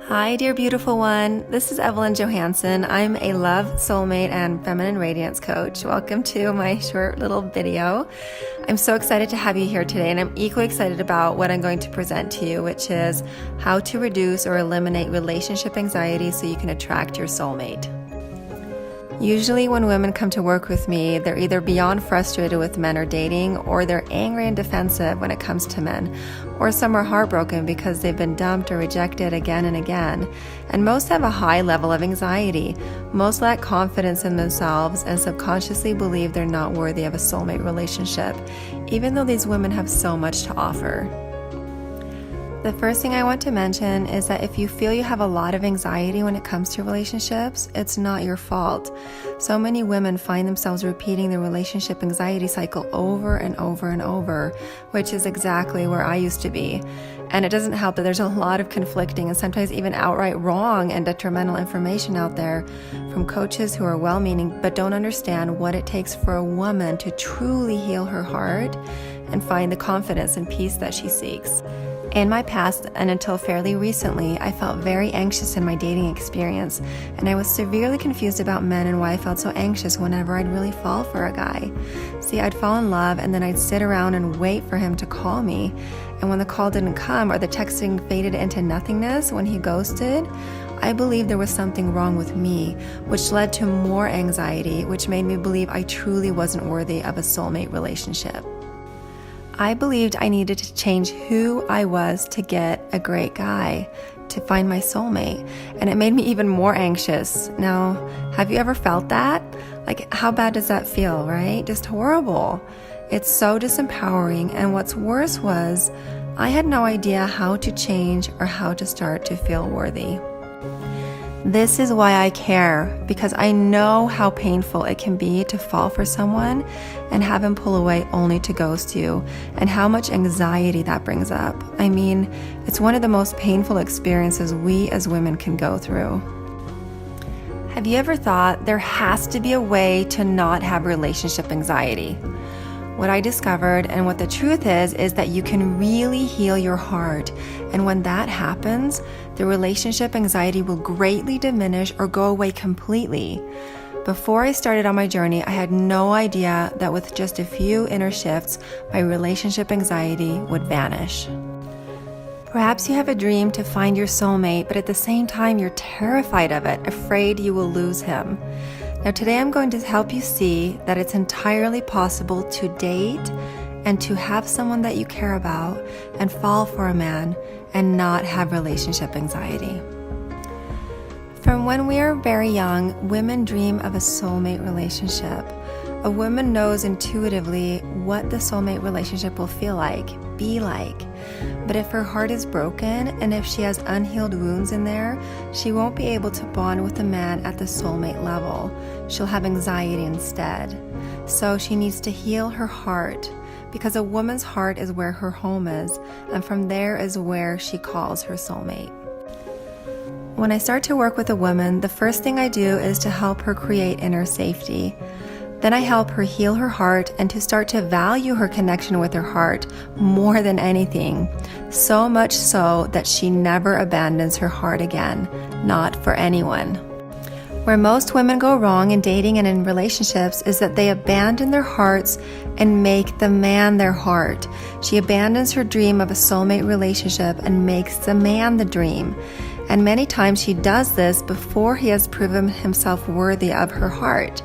Hi, dear beautiful one. This is Evelynjcoaching. I'm a love, soulmate, and feminine radiance coach. Welcome to my short little video. I'm so excited to have you here today, and I'm equally excited about what I'm going to present to you, which is how to reduce or eliminate relationship anxiety so you can attract your soulmate. Usually when women come to work with me, they're either beyond frustrated with men or dating, or they're angry and defensive when it comes to men, or some are heartbroken because they've been dumped or rejected again and again. And most have a high level of anxiety. Most lack confidence in themselves and subconsciously believe they're not worthy of a soulmate relationship, even though these women have so much to offer. The first thing I want to mention is that if you feel you have a lot of anxiety when it comes to relationships, it's not your fault. So many women find themselves repeating the relationship anxiety cycle over and over and over, which is exactly where I used to be. And it doesn't help that there's a lot of conflicting and sometimes even outright wrong and detrimental information out there from coaches who are well-meaning but don't understand what it takes for a woman to truly heal her heart and find the confidence and peace that she seeks. In my past, and until fairly recently, I felt very anxious in my dating experience, and I was severely confused about men and why I felt so anxious whenever I'd really fall for a guy. See, I'd fall in love, and then I'd sit around and wait for him to call me, and when the call didn't come or the texting faded into nothingness when he ghosted, I believed there was something wrong with me, which led to more anxiety, which made me believe I truly wasn't worthy of a soulmate relationship. I believed I needed to change who I was to get a great guy, to find my soulmate, and it made me even more anxious. Now, have you ever felt that? Like, how bad does that feel, right? Just horrible. It's so disempowering, and what's worse was, I had no idea how to change or how to start to feel worthy. This is why I care, because I know how painful it can be to fall for someone and have him pull away only to ghost you, and how much anxiety that brings up. I mean, it's one of the most painful experiences we as women can go through. Have you ever thought there has to be a way to not have relationship anxiety? What I discovered and what the truth is that you can really heal your heart, and when that happens, the relationship anxiety will greatly diminish or go away completely. Before I started on my journey, I had no idea that with just a few inner shifts, my relationship anxiety would vanish. Perhaps you have a dream to find your soulmate, but at the same time you're terrified of it, afraid you will lose him. Now today I'm going to help you see that it's entirely possible to date and to have someone that you care about and fall for a man and not have relationship anxiety. From when we are very young, women dream of a soulmate relationship. A woman knows intuitively what the soulmate relationship will feel like, be like. But if her heart is broken and if she has unhealed wounds in there, she won't be able to bond with a man at the soulmate level. She'll have anxiety instead. So she needs to heal her heart, because a woman's heart is where her home is, and from there is where she calls her soulmate. When I start to work with a woman, the first thing I do is to help her create inner safety. Then I help her heal her heart and to start to value her connection with her heart more than anything. So much so that she never abandons her heart again, not for anyone. Where most women go wrong in dating and in relationships is that they abandon their hearts and make the man their heart. She abandons her dream of a soulmate relationship and makes the man the dream. And many times she does this before he has proven himself worthy of her heart.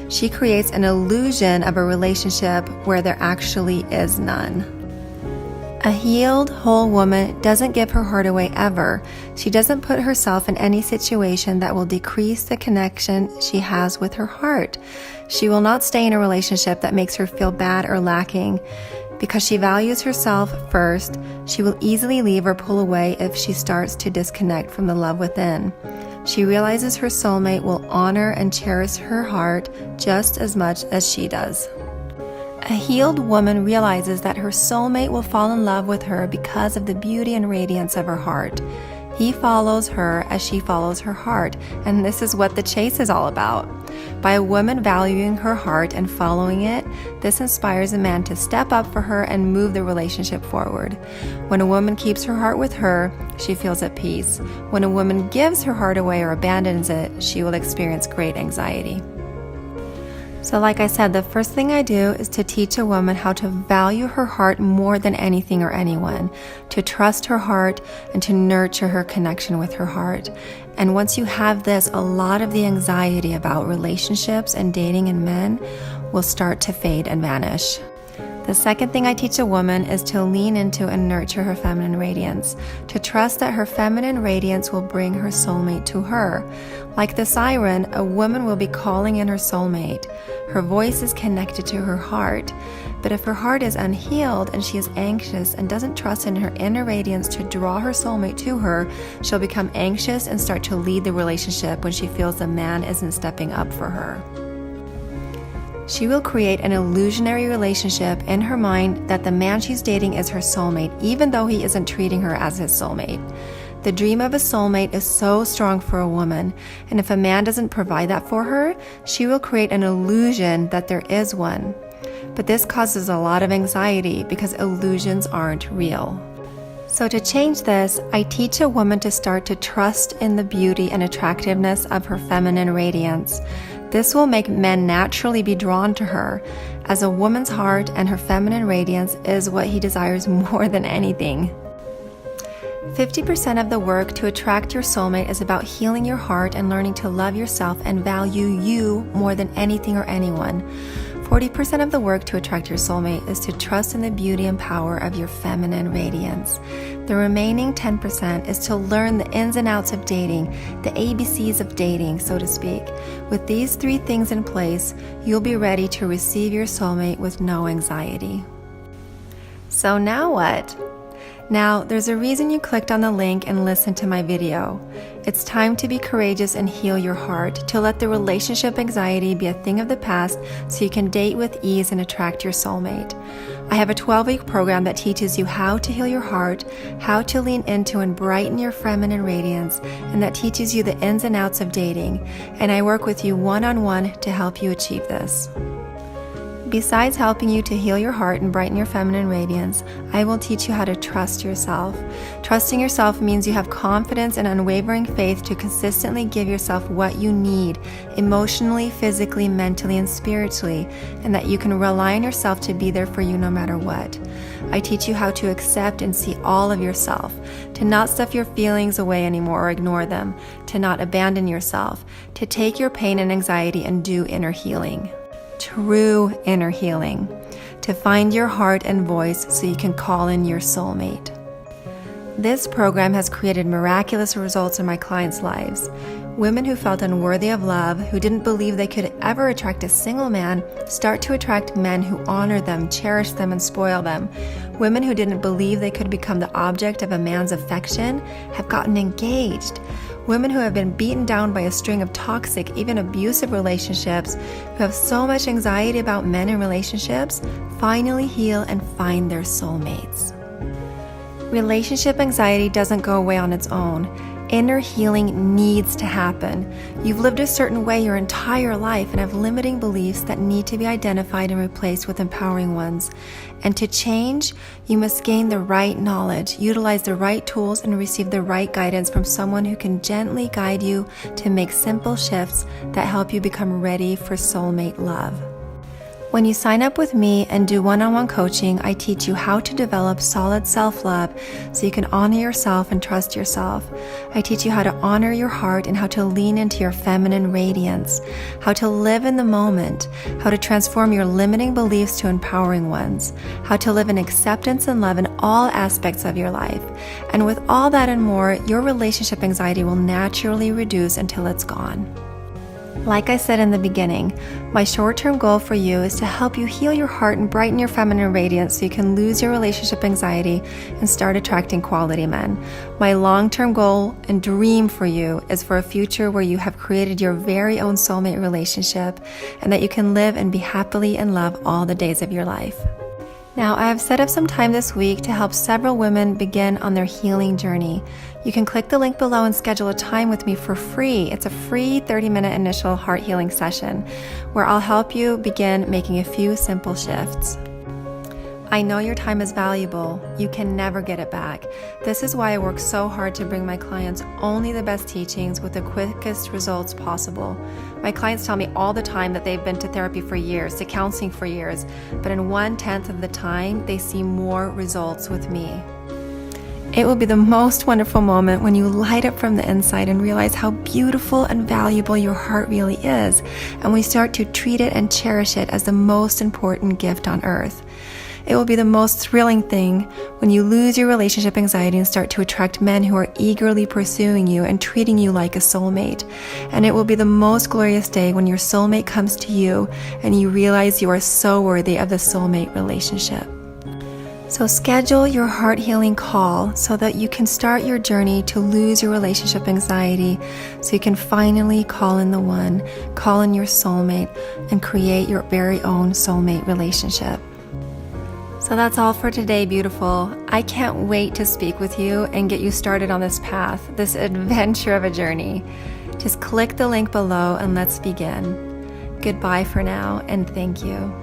She creates an illusion of a relationship where there actually is none. A healed, whole woman doesn't give her heart away ever. She doesn't put herself in any situation that will decrease the connection she has with her heart. She will not stay in a relationship that makes her feel bad or lacking. Because she values herself first, she will easily leave or pull away if she starts to disconnect from the love within. She realizes her soulmate will honor and cherish her heart just as much as she does. A healed woman realizes that her soulmate will fall in love with her because of the beauty and radiance of her heart. He follows her as she follows her heart, and this is what the chase is all about. By a woman valuing her heart and following it, this inspires a man to step up for her and move the relationship forward. When a woman keeps her heart with her, she feels at peace. When a woman gives her heart away or abandons it, she will experience great anxiety. So like I said, the first thing I do is to teach a woman how to value her heart more than anything or anyone, to trust her heart and to nurture her connection with her heart. And once you have this, a lot of the anxiety about relationships and dating and men will start to fade and vanish. The second thing I teach a woman is to lean into and nurture her feminine radiance, to trust that her feminine radiance will bring her soulmate to her. Like the siren, a woman will be calling in her soulmate. Her voice is connected to her heart. But if her heart is unhealed and she is anxious and doesn't trust in her inner radiance to draw her soulmate to her, she'll become anxious and start to lead the relationship when she feels the man isn't stepping up for her. She will create an illusionary relationship in her mind that the man she's dating is her soulmate, even though he isn't treating her as his soulmate. The dream of a soulmate is so strong for a woman, and if a man doesn't provide that for her, she will create an illusion that there is one. But this causes a lot of anxiety because illusions aren't real. So to change this, I teach a woman to start to trust in the beauty and attractiveness of her feminine radiance. This will make men naturally be drawn to her, as a woman's heart and her feminine radiance is what he desires more than anything. 50% of the work to attract your soulmate is about healing your heart and learning to love yourself and value you more than anything or anyone. 40% of the work to attract your soulmate is to trust in the beauty and power of your feminine radiance. The remaining 10% is to learn the ins and outs of dating, the ABCs of dating, so to speak. With these 3 things in place, you'll be ready to receive your soulmate with no anxiety. So now what? Now, there's a reason you clicked on the link and listened to my video. It's time to be courageous and heal your heart, to let the relationship anxiety be a thing of the past so you can date with ease and attract your soulmate. I have a 12-week program that teaches you how to heal your heart, how to lean into and brighten your feminine radiance, and that teaches you the ins and outs of dating. And I work with you one-on-one to help you achieve this. Besides helping you to heal your heart and brighten your feminine radiance, I will teach you how to trust yourself. Trusting yourself means you have confidence and unwavering faith to consistently give yourself what you need, emotionally, physically, mentally, and spiritually, and that you can rely on yourself to be there for you no matter what. I teach you how to accept and see all of yourself, to not stuff your feelings away anymore or ignore them, to not abandon yourself, to take your pain and anxiety and do inner healing. True inner healing, to find your heart and voice so you can call in your soulmate. This program has created miraculous results in my clients' lives. Women who felt unworthy of love, who didn't believe they could ever attract a single man, start to attract men who honor them, cherish them, and spoil them. Women who didn't believe they could become the object of a man's affection have gotten engaged. Women who have been beaten down by a string of toxic, even abusive relationships, who have so much anxiety about men and relationships, finally heal and find their soulmates. Relationship anxiety doesn't go away on its own. Inner healing needs to happen. You've lived a certain way your entire life and have limiting beliefs that need to be identified and replaced with empowering ones. And to change, you must gain the right knowledge, utilize the right tools, and receive the right guidance from someone who can gently guide you to make simple shifts that help you become ready for soulmate love. When you sign up with me and do one-on-one coaching, I teach you how to develop solid self-love so you can honor yourself and trust yourself. I teach you how to honor your heart and how to lean into your feminine radiance, how to live in the moment, how to transform your limiting beliefs to empowering ones, how to live in acceptance and love in all aspects of your life. And with all that and more, your relationship anxiety will naturally reduce until it's gone. Like I said in the beginning, my short-term goal for you is to help you heal your heart and brighten your feminine radiance so you can lose your relationship anxiety and start attracting quality men. My long-term goal and dream for you is for a future where you have created your very own soulmate relationship and that you can live and be happily in love all the days of your life. Now, I have set up some time this week to help several women begin on their healing journey. You can click the link below and schedule a time with me for free. It's a free 30-minute initial heart healing session where I'll help you begin making a few simple shifts. I know your time is valuable. You can never get it back. This is why I work so hard to bring my clients only the best teachings with the quickest results possible. My clients tell me all the time that they've been to therapy for years, to counseling for years, but in 1/10 of the time, they see more results with me. It will be the most wonderful moment when you light up from the inside and realize how beautiful and valuable your heart really is, and we start to treat it and cherish it as the most important gift on earth. It will be the most thrilling thing when you lose your relationship anxiety and start to attract men who are eagerly pursuing you and treating you like a soulmate. And it will be the most glorious day when your soulmate comes to you and you realize you are so worthy of the soulmate relationship. So schedule your heart healing call so that you can start your journey to lose your relationship anxiety, so you can finally call in the one, call in your soulmate, and create your very own soulmate relationship. So that's all for today, beautiful. I can't wait to speak with you and get you started on this path, this adventure of a journey. Just click the link below and let's begin. Goodbye for now, and thank you.